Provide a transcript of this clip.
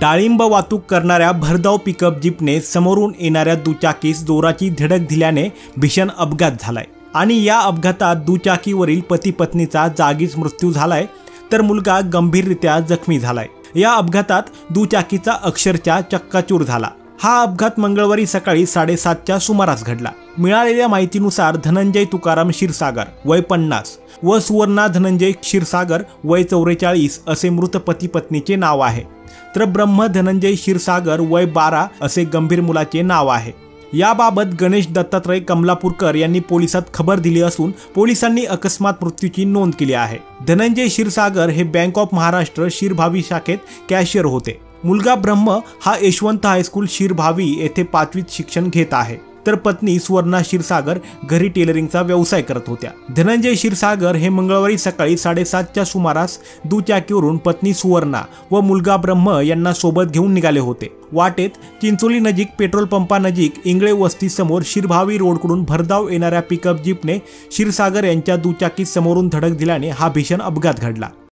डाळिंब वाहतूक करणाऱ्या भरधाव पिकअप जीपने समोरून येणाऱ्या दुचाकीस जोराची धडक दिल्याने भीषण अपघात झालाय आणि या अपघातात दुचाकीवरील पती पत्नीचा जागीच मृत्यू झालाय तर मुलगा गंभीररित्या जखमी झालाय। या अपघातात दुचाकीचा अक्षरशः चक्काचूर झाला। हा अपघात मंगळवारी सकाळी 7:30च्या सुमारास घडला। मिळालेल्या माहितीनुसार धनंजय तुकाराम क्षीरसागर वय 50 व सुवर्णा धनंजय क्षीरसागर वय 44 असे मृत पती पत्नीचे नाव आहे, तर ब्रह्म धनंजय क्षीरसागर वय 12 असे गंभीर मुलाचे नाव आहे। याबाबत गणेश दत्तात्रय कमलापूरकर यांनी पोलिसात खबर दिली असून पोलिसांनी अकस्मात मृत्यूची नोंद केली आहे। धनंजय क्षीरसागर हे बँक ऑफ महाराष्ट्र शिरभावी शाखेत कॅशियर होते। मुलगा ब्रह्म हा यशवंत हायस्कूल शिरभावी येथे 5वीत शिक्षण घेत आहे, तर पत्नी सुवर्णा क्षीरसागर घरी टेलरिंगचा व्यवसाय करत होत्या। धनंजय क्षीरसागर हे मंगळवारी सकाळी 7:30च्या सुमारास दुचाकीवरून पत्नी सुवर्णा व मुलगा ब्रह्म यांना सोबत घेऊन निघाले होते। वाटेत चिंचोली नजीक पेट्रोल पंपानजीक इंगळे वस्ती समोर शिरभावी रोडकडून भरधाव येणाऱ्या पिकअप जीपने क्षीरसागर यांच्या दुचाकीत समोरून धडक दिल्याने हा भीषण अपघात घडला।